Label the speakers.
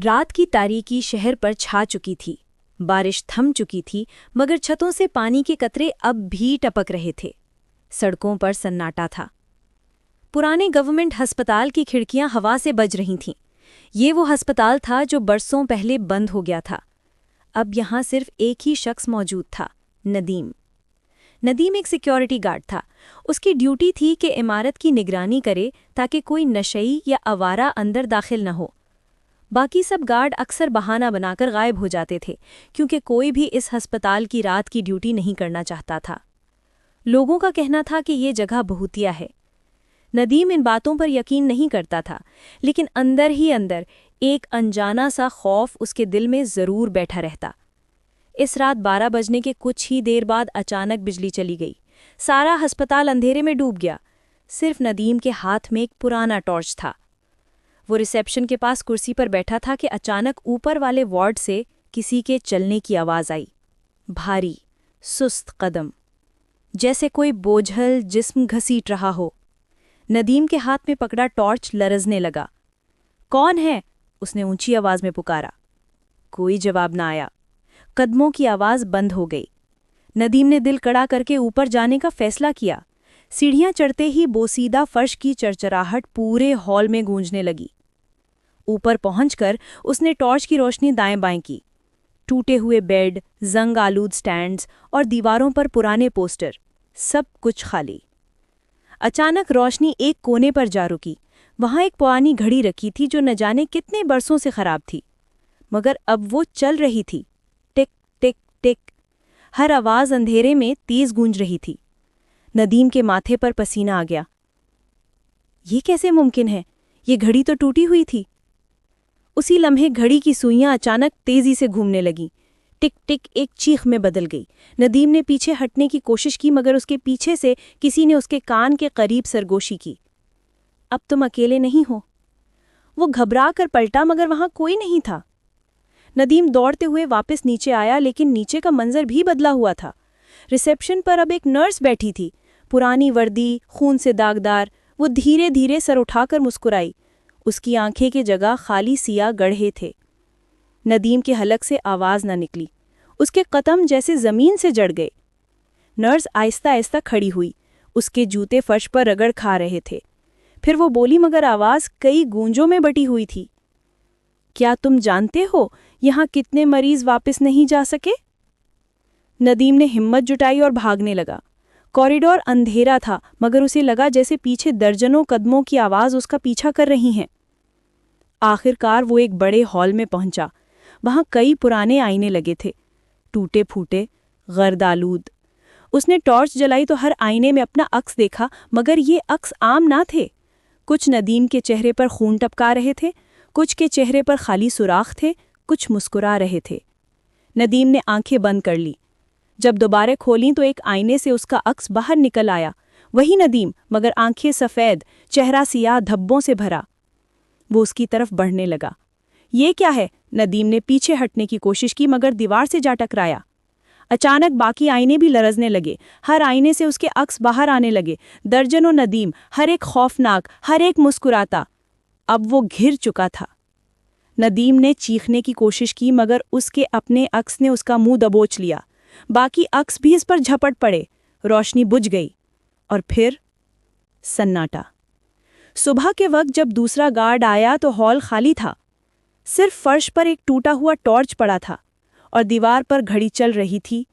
Speaker 1: رات کی تاریکی شہر پر چھا چکی تھی۔ بارش تھم چکی تھی مگر چھتوں سے پانی کے قطرے اب بھی ٹپک رہے تھے۔ سڑکوں پر سناٹا تھا۔ پرانے گورنمنٹ ہسپتال کی کھڑکیاں ہوا سے بج رہی تھیں۔ یہ وہ ہسپتال تھا جو برسوں پہلے بند ہو گیا تھا۔ اب یہاں صرف ایک ہی شخص موجود تھا، ندیم۔ ندیم ایک سیکیورٹی گارڈ تھا۔ اس کی ڈیوٹی تھی کہ عمارت کی نگرانی کرے تاکہ کوئی نشئی یا آوارہ اندر داخل نہ ہو۔ باقی سب گارڈ اکثر بہانہ بنا کر غائب ہو جاتے تھے کیونکہ کوئی بھی اس ہسپتال کی رات کی ڈیوٹی نہیں کرنا چاہتا تھا۔ لوگوں کا کہنا تھا کہ یہ جگہ بھوتیا ہے۔ ندیم ان باتوں پر یقین نہیں کرتا تھا، لیکن اندر ہی اندر ایک انجانا سا خوف اس کے دل میں ضرور بیٹھا رہتا۔ اس رات 12 بجنے کے کچھ ہی دیر بعد اچانک بجلی چلی گئی۔ سارا ہسپتال اندھیرے میں ڈوب گیا۔ صرف ندیم کے ہاتھ میں ایک پرانا ٹارچ تھا۔ وہ ریسیپشن کے پاس کرسی پر بیٹھا تھا کہ اچانک اوپر والے وارڈ سے کسی کے چلنے کی آواز آئی۔ بھاری، سست قدم، جیسے کوئی بوجھل جسم گھسیٹ رہا ہو۔ ندیم کے ہاتھ میں پکڑا ٹارچ لرزنے لگا۔ کون ہے؟ اس نے اونچی آواز میں پکارا۔ کوئی جواب نہ آیا۔ قدموں کی آواز بند ہو گئی۔ ندیم نے دل کڑا کر کے اوپر جانے کا فیصلہ کیا۔ سیڑھیاں چڑھتے ہی بوسیدہ فرش کی چرچراہٹ پورے ہال میں گونجنے لگی۔ اوپر پہنچ کر اس نے ٹارچ کی روشنی دائیں بائیں کی۔ ٹوٹے ہوئے بیڈ، زنگ آلود سٹینڈز اور دیواروں پر پرانے پوسٹر، سب کچھ خالی۔ اچانک روشنی ایک کونے پر جا رکی۔ وہاں ایک پرانی گھڑی رکھی تھی جو نہ جانے کتنے برسوں سے خراب تھی، مگر اب وہ چل رہی تھی۔ ٹک ٹک ٹک، ہر آواز اندھیرے میں تیز گونج رہی تھی۔ ندیم کے ماتھے پر پسینہ آ گیا۔ یہ کیسے ممکن ہے؟ یہ گھڑی تو ٹوٹی ہوئی تھی۔ اسی لمحے گھڑی کی سوئیاں اچانک تیزی سے گھومنے لگیں۔ ٹک ٹک ایک چیخ میں بدل گئی۔ ندیم نے پیچھے ہٹنے کی کوشش کی مگر اس کے پیچھے سے کسی نے اس کے کان کے قریب سرگوشی کی۔ اب تم اکیلے نہیں ہو۔ وہ گھبرا کر پلٹا مگر وہاں کوئی نہیں تھا۔ ندیم دوڑتے ہوئے واپس نیچے آیا لیکن نیچے کا منظر بھی بدلا ہوا تھا۔ ریسیپشن پر اب ایک نرس بیٹھی تھی، پرانی وردی، خون سے داغدار۔ وہ دھیرے دھیرے سر اٹھا کر مسکرائی۔ اس کی آنکھیں کی جگہ خالی سیاہ گڑھے تھے۔ ندیم کے حلق سے آواز نہ نکلی۔ اس کے قدم جیسے زمین سے جڑ گئے۔ نرس آہستہ آہستہ کھڑی ہوئی۔ اس کے جوتے فرش پر رگڑ کھا رہے تھے۔ پھر وہ بولی مگر آواز کئی گونجوں میں بٹی ہوئی تھی۔ کیا تم جانتے ہو یہاں کتنے مریض واپس نہیں جا سکے؟ ندیم نے ہمت جٹائی اور بھاگنے لگا۔ کوریڈور اندھیرا تھا مگر اسے لگا جیسے پیچھے درجنوں قدموں کی آواز اس کا پیچھا کر رہی ہیں۔ آخر کار وہ ایک بڑے ہال میں پہنچا۔ وہاں کئی پرانے آئینے لگے تھے، ٹوٹے پھوٹے، گرد آلود۔ اس نے ٹارچ جلائی تو ہر آئینے میں اپنا عکس دیکھا مگر یہ عکس عام نہ تھے۔ کچھ ندیم کے چہرے پر خون ٹپکا رہے تھے، کچھ کے چہرے پر خالی سوراخ تھے، کچھ مسکرا رہے تھے۔ ندیم نے آنکھیں بند کر لی۔ جب دوبارہ کھولیں تو ایک آئینے سے اس کا عکس باہر نکل آیا۔ وہی ندیم مگر آنکھیں سفید، چہرہ سیاہ دھبوں سے بھرا۔ وہ اس کی طرف بڑھنے لگا۔ یہ کیا ہے؟ ندیم نے پیچھے ہٹنے کی کوشش کی مگر دیوار سے جا ٹکرایا۔ اچانک باقی آئینے بھی لرزنے لگے۔ ہر آئینے سے اس کے عکس باہر آنے لگے، درجنوں ندیم، ہر ایک خوفناک، ہر ایک مسکراتا۔ اب وہ گھر چکا تھا۔ ندیم نے چیخنے کی کوشش کی مگر اس کے اپنے عکس نے اس کا منہ دبوچ لیا۔ باقی عکس بھی اس پر جھپٹ پڑے۔ روشنی بجھ گئی اور پھر سناٹا۔ صبح کے وقت جب دوسرا گارڈ آیا تو ہال خالی تھا۔ صرف فرش پر ایک ٹوٹا ہوا ٹارچ پڑا تھا اور دیوار پر گھڑی چل رہی تھی